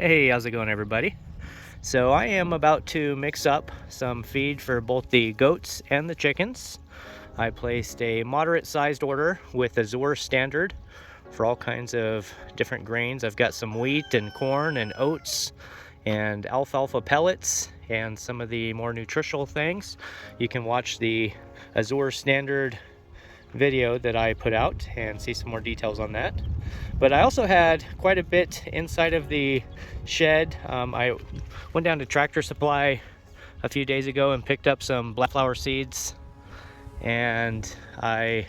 Hey, how's it going, everybody? So I am about to mix up some feed for both the goats and the chickens. I placed a moderate sized order with Azure Standard for all kinds of different grains. I've got some wheat and corn and oats and alfalfa pellets and some of the more nutritional things. You can watch the Azure Standard video that I put out and see some more details on that. But I also had quite a bit inside of the shed. I went down to Tractor Supply a few days ago and picked up some black flower seeds, and I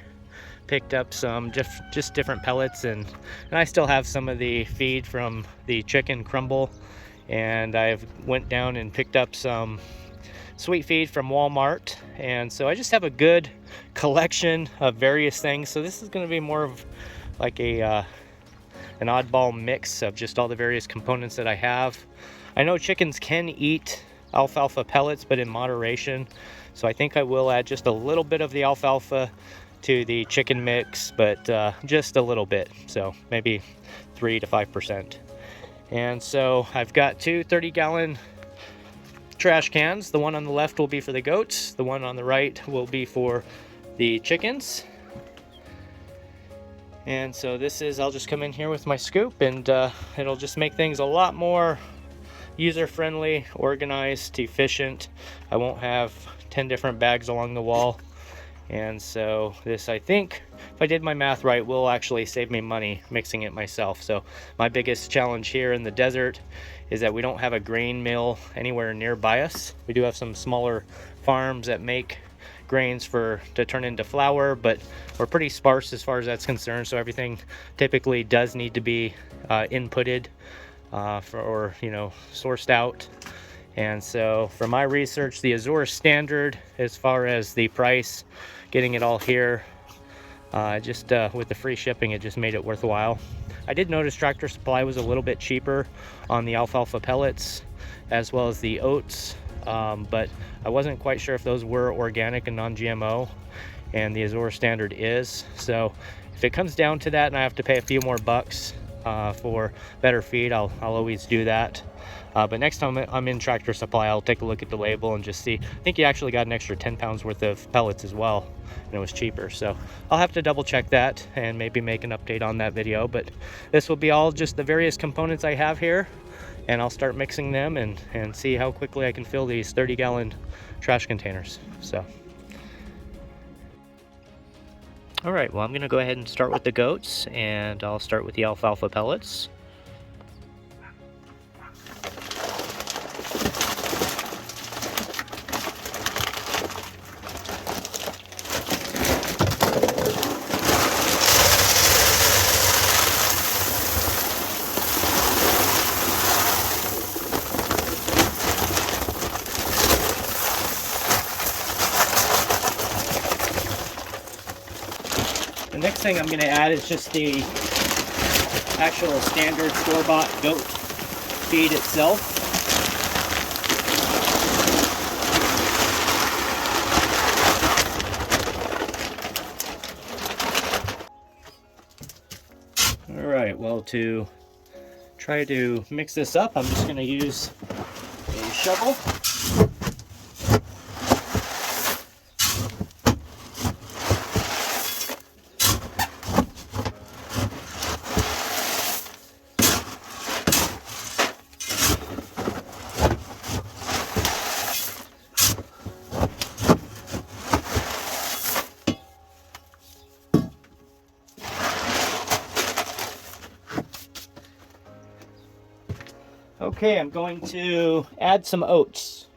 picked up some just different pellets, and I still have some of the feed from the chicken crumble, and I've went down and picked up some sweet feed from Walmart. And so I just have a good collection of various things. So this is going to be more of like an oddball mix of just all the various components that I have. I know chickens can eat alfalfa pellets, but in moderation. So I think I will add just a little bit of the alfalfa to the chicken mix, but just a little bit. So maybe 3 to 5%. And so I've got two 30-gallon trash cans. The one on the left will be for the goats. The one on the right will be for the chickens. And so I'll just come in here with my scoop, and it'll just make things a lot more user-friendly, organized, efficient. I won't have 10 different bags along the wall. And so this, I think, if I did my math right, will actually save me money mixing it myself. So my biggest challenge here in the desert is that we don't have a grain mill anywhere nearby us. We do have some smaller farms that make grains to turn into flour, but we're pretty sparse as far as that's concerned. So everything typically does need to be inputted or sourced out. And so for my research, the Azure Standard, as far as the price, getting it all here, with the free shipping, it just made it worthwhile. I did notice Tractor Supply was a little bit cheaper on the alfalfa pellets as well as the oats, but I wasn't quite sure if those were organic and non-GMO, and the Azure Standard is. So if it comes down to that and I have to pay a few more bucks for better feed, I'll always do that. But next time I'm in Tractor Supply, I'll take a look at the label and just see. I think you actually got an extra 10 pounds worth of pellets as well, and it was cheaper. So I'll have to double check that and maybe make an update on that video. But this will be all just the various components I have here, and I'll start mixing them and see how quickly I can fill these 30-gallon trash containers. So all right, well, I'm gonna go ahead and start with the goats, and I'll start with the alfalfa pellets. The next thing I'm going to add is just the actual standard store-bought goat feed itself. All right, well, to try to mix this up, I'm just going to use a shovel. Okay, I'm going to add some oats.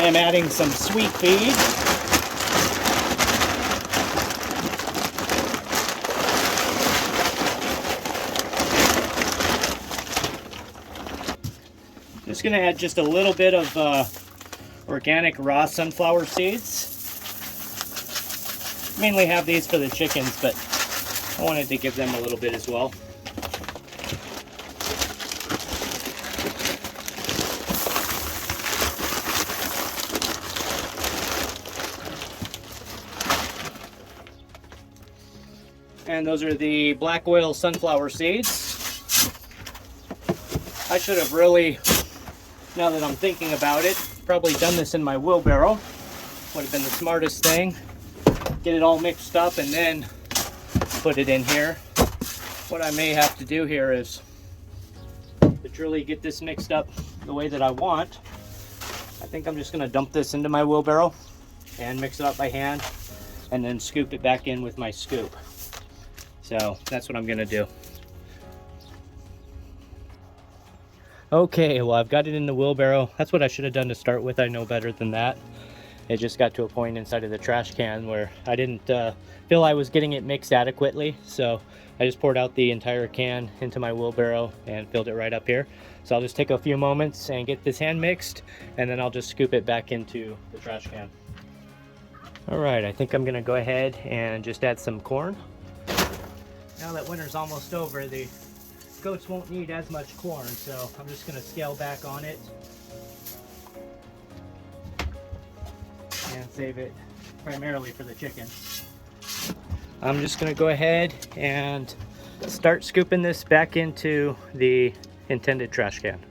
I am adding some sweet feed. Just gonna add just a little bit of organic raw sunflower seeds. Mainly have these for the chickens, but I wanted to give them a little bit as well. And those are the black oil sunflower seeds. I should have really, now that I'm thinking about it, probably done this in my wheelbarrow. Would have been the smartest thing. Get it all mixed up and then put it in here. What I may have to do here is to truly get this mixed up the way that I want. I think I'm just going to dump this into my wheelbarrow and mix it up by hand and then scoop it back in with my scoop. So that's what I'm going to do. Okay, well, I've got it in the wheelbarrow. That's what I should have done to start with. I know better than that. It just got to a point inside of the trash can where I didn't feel I was getting it mixed adequately. So I just poured out the entire can into my wheelbarrow and filled it right up here. So I'll just take a few moments and get this hand mixed, and then I'll just scoop it back into the trash can. All right, I think I'm gonna go ahead and just add some corn. Now that winter's almost over, the goats won't need as much corn, so I'm just gonna scale back on it and save it primarily for the chicken. I'm just gonna go ahead and start scooping this back into the intended trash can.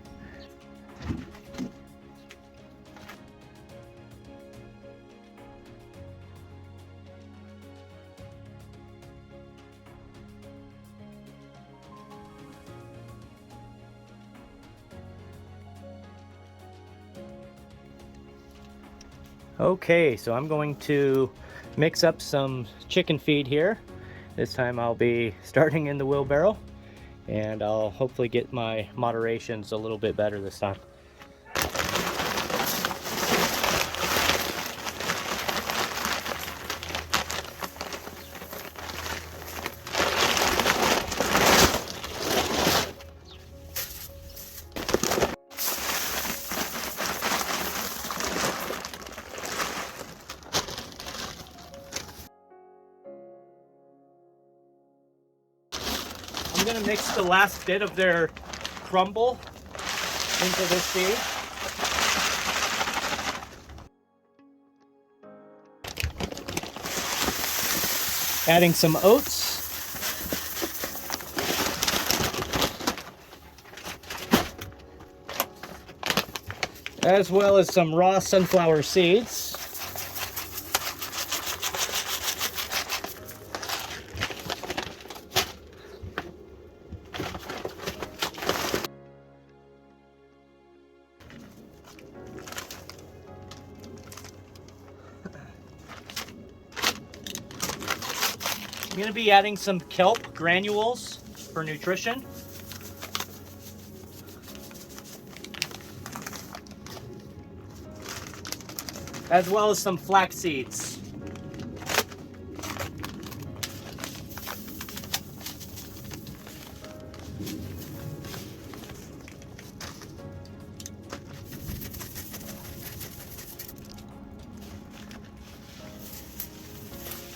Okay, so I'm going to mix up some chicken feed here. This time I'll be starting in the wheelbarrow, and I'll hopefully get my moderations a little bit better this time. I'm going to mix the last bit of their crumble into this feed. Adding some oats. As well as some raw sunflower seeds. I'm going to be adding some kelp granules for nutrition. As well as some flax seeds.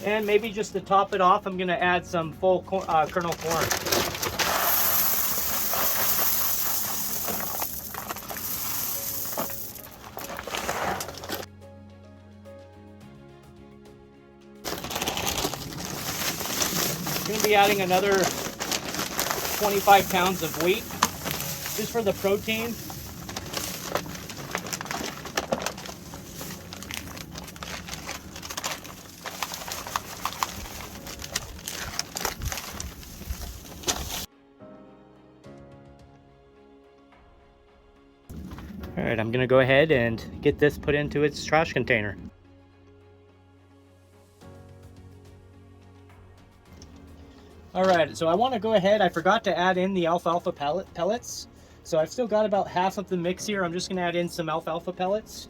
And maybe just to top it off, I'm going to add some full kernel corn. I'm going to be adding another 25 pounds of wheat, just for the protein. All right, I'm gonna go ahead and get this put into its trash container. All right, so I wanna go ahead, I forgot to add in the alfalfa pellets. So I've still got about half of the mix here. I'm just gonna add in some alfalfa pellets.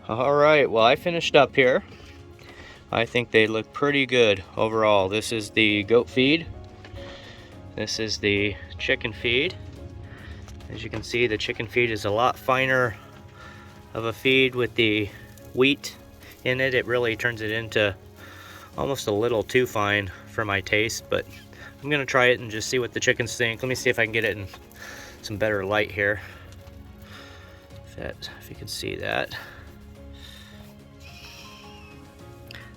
All right, well, I finished up here. I think they look pretty good overall. This is the goat feed. This is the chicken feed. As you can see, the chicken feed is a lot finer of a feed with the wheat in it. It really turns it into almost a little too fine for my taste, but I'm gonna try it and just see what the chickens think. Let me see if I can get it in some better light here. If you can see that.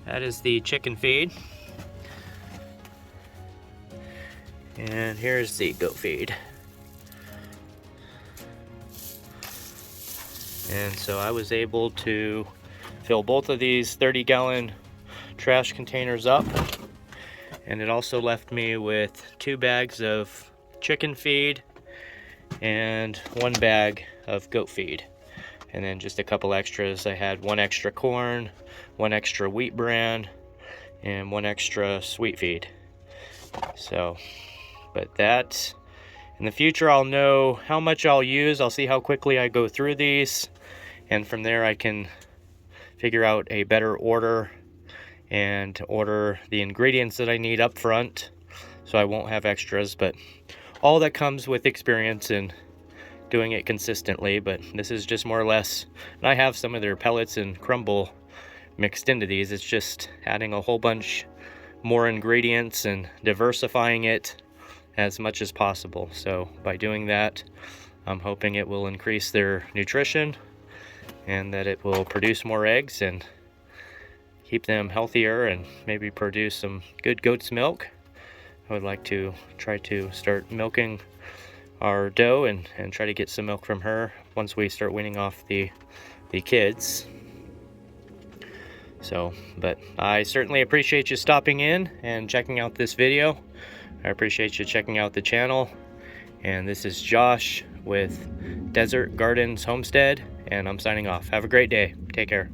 That is the chicken feed. And here's the goat feed. And so I was able to fill both of these 30-gallon trash containers up. And it also left me with 2 bags of chicken feed and 1 bag of goat feed. And then just a couple extras. I had 1 extra corn, 1 extra wheat bran, and 1 extra sweet feed. So, but that, in the future I'll know how much I'll use. I'll see how quickly I go through these. And from there I can figure out a better order and order the ingredients that I need up front, so I won't have extras. But all that comes with experience and doing it consistently. But this is just more or less, and I have some of their pellets and crumble mixed into these. It's just adding a whole bunch more ingredients and diversifying it as much as possible. So by doing that, I'm hoping it will increase their nutrition and that it will produce more eggs and keep them healthier and maybe produce some good goat's milk. I would like to try to start milking our doe and try to get some milk from her once we start weaning off the kids. So, but I certainly appreciate you stopping in and checking out this video. I appreciate you checking out the channel. And this is Josh with Desert Gardens Homestead, and I'm signing off. Have a great day. Take care.